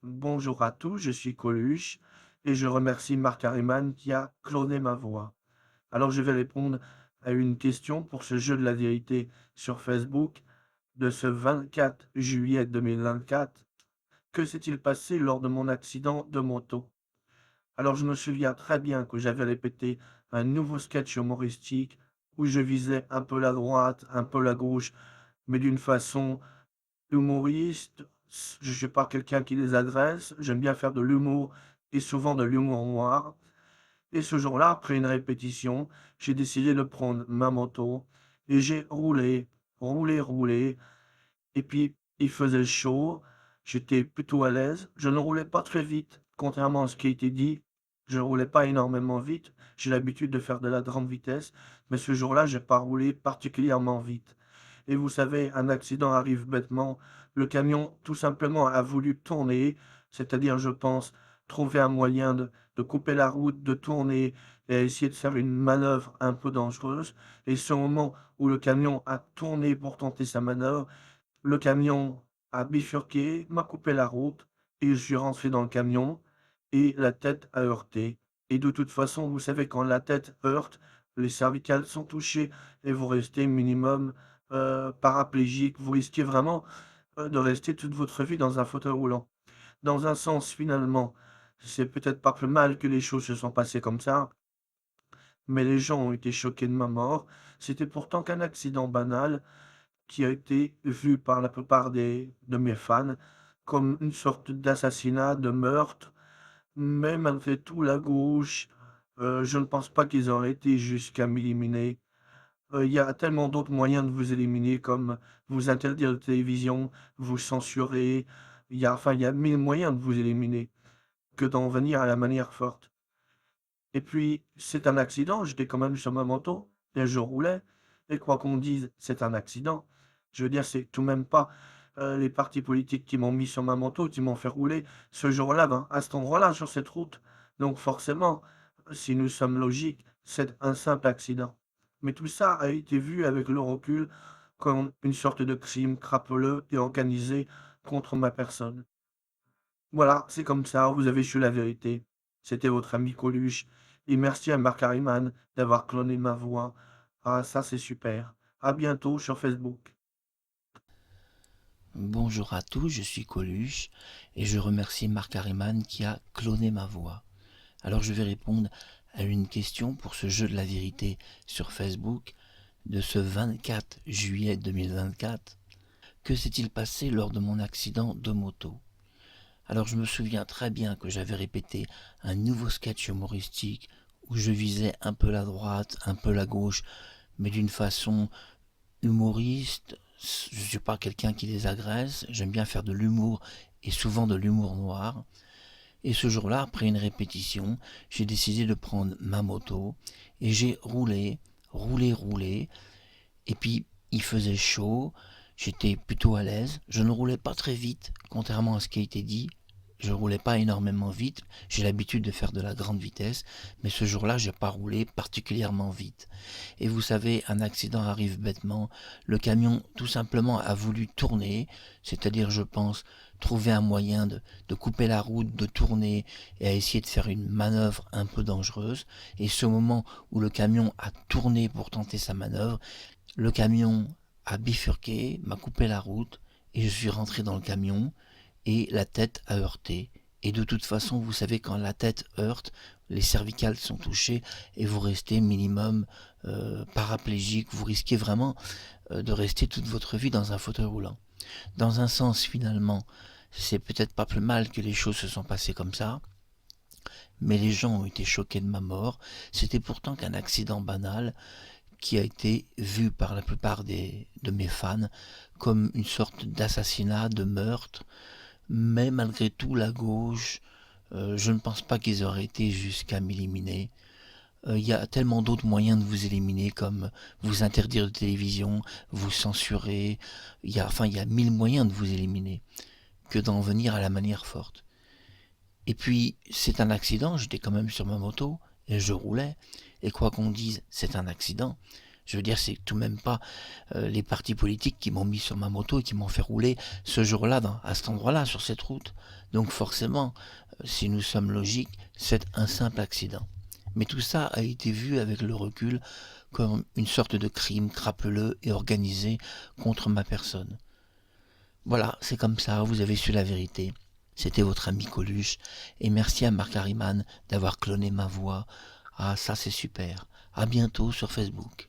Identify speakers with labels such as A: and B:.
A: Bonjour à tous, je suis Coluche et je remercie Marc Harriman qui a cloné ma voix. Alors je vais répondre à une question pour ce jeu de la vérité sur Facebook de ce 24 juillet 2024. Que s'est-il passé lors de mon accident de moto? Alors je me souviens très bien que j'avais répété un nouveau sketch humoristique où je visais un peu la droite, un peu la gauche, mais d'une façon humoriste, je suis pas quelqu'un qui les agresse, j'aime bien faire de l'humour et souvent de l'humour noir. Et ce jour-là, après une répétition, j'ai décidé de prendre ma moto et j'ai roulé. Et puis, il faisait chaud, j'étais plutôt à l'aise. Je ne roulais pas très vite, contrairement à ce qui a été dit. Je ne roulais pas énormément vite. J'ai l'habitude de faire de la grande vitesse, mais ce jour-là, j'ai pas roulé particulièrement vite. Et vous savez, un accident arrive bêtement. Le camion, tout simplement, a voulu tourner, c'est-à-dire, je pense, trouver un moyen de couper la route, de tourner et essayer de faire une manœuvre un peu dangereuse. Et ce moment où le camion a tourné pour tenter sa manœuvre, le camion a bifurqué, m'a coupé la route et je suis rentré dans le camion et la tête a heurté. Et de toute façon, vous savez, quand la tête heurte, les cervicales sont touchées et vous restez minimum paraplégique. Vous risquez vraiment de rester toute votre vie dans un fauteuil roulant. Dans un sens, finalement, c'est peut-être pas plus mal que les choses se sont passées comme ça, mais les gens ont été choqués de ma mort. C'était pourtant qu'un accident banal qui a été vu par la plupart de mes fans comme une sorte d'assassinat, de meurtre, mais malgré tout, la gauche, je ne pense pas qu'ils auraient été jusqu'à m'éliminer. Il y a tellement d'autres moyens de vous éliminer, comme vous interdire de télévision, vous censurer. Il y a mille moyens de vous éliminer que d'en venir à la manière forte. Et puis, c'est un accident, j'étais quand même sur ma moto et je roulais. Et quoi qu'on dise, c'est un accident. Je veux dire, c'est tout de même pas les partis politiques qui m'ont mis sur ma moto, qui m'ont fait rouler ce jour-là, ben, à cet endroit-là, sur cette route. Donc forcément, si nous sommes logiques, c'est un simple accident. Mais tout ça a été vu avec le recul comme une sorte de crime crapuleux et organisé contre ma personne. Voilà, c'est comme ça, vous avez su la vérité. C'était votre ami Coluche. Et merci à Marc Harriman d'avoir cloné ma voix. Ah, ça c'est super. À bientôt sur Facebook.
B: Bonjour à tous, je suis Coluche et je remercie Marc Harriman qui a cloné ma voix. Alors je vais répondre à une question pour ce jeu de la vérité sur Facebook de ce 24 juillet 2024. Que s'est-il passé lors de mon accident de moto? Alors je me souviens très bien que j'avais répété un nouveau sketch humoristique où je visais un peu la droite, un peu la gauche, mais d'une façon humoriste. Je suis pas quelqu'un qui les agresse, j'aime bien faire de l'humour et souvent de l'humour noir. Et ce jour-là, après une répétition, j'ai décidé de prendre ma moto et j'ai roulé. Et puis il faisait chaud, j'étais plutôt à l'aise, je ne roulais pas très vite, contrairement à ce qui a été dit. Je roulais pas énormément vite, j'ai l'habitude de faire de la grande vitesse, mais ce jour-là, j'ai pas roulé particulièrement vite. Et vous savez, un accident arrive bêtement. Le camion, tout simplement, a voulu tourner, c'est-à-dire, je pense, trouver un moyen de couper la route, de tourner et à essayer de faire une manœuvre un peu dangereuse. Et ce moment où le camion a tourné pour tenter sa manœuvre, le camion a bifurqué, m'a coupé la route et je suis rentré dans le camion et la tête a heurté. Et de toute façon, vous savez, quand la tête heurte, les cervicales sont touchées et vous restez minimum paraplégique. Vous risquez vraiment de rester toute votre vie dans un fauteuil roulant. Dans un sens, finalement, c'est peut-être pas plus mal que les choses se sont passées comme ça, mais les gens ont été choqués de ma mort. C'était pourtant qu'un accident banal qui a été vu par la plupart de mes fans comme une sorte d'assassinat, de meurtre, mais malgré tout, la gauche, je ne pense pas qu'ils auraient été jusqu'à m'éliminer. Il y a tellement d'autres moyens de vous éliminer, comme vous interdire de télévision, vous censurer. Il y a mille moyens de vous éliminer que d'en venir à la manière forte. Et puis, c'est un accident, j'étais quand même sur ma moto et je roulais. Et quoi qu'on dise, c'est un accident. Je veux dire, c'est tout de même pas les partis politiques qui m'ont mis sur ma moto et qui m'ont fait rouler ce jour-là, à cet endroit-là, sur cette route. Donc forcément, si nous sommes logiques, c'est un simple accident. Mais tout ça a été vu avec le recul comme une sorte de crime crapuleux et organisé contre ma personne. Voilà, c'est comme ça, vous avez su la vérité. C'était votre ami Coluche, et merci à Marc Harriman d'avoir cloné ma voix. Ah, ça c'est super. À bientôt sur Facebook.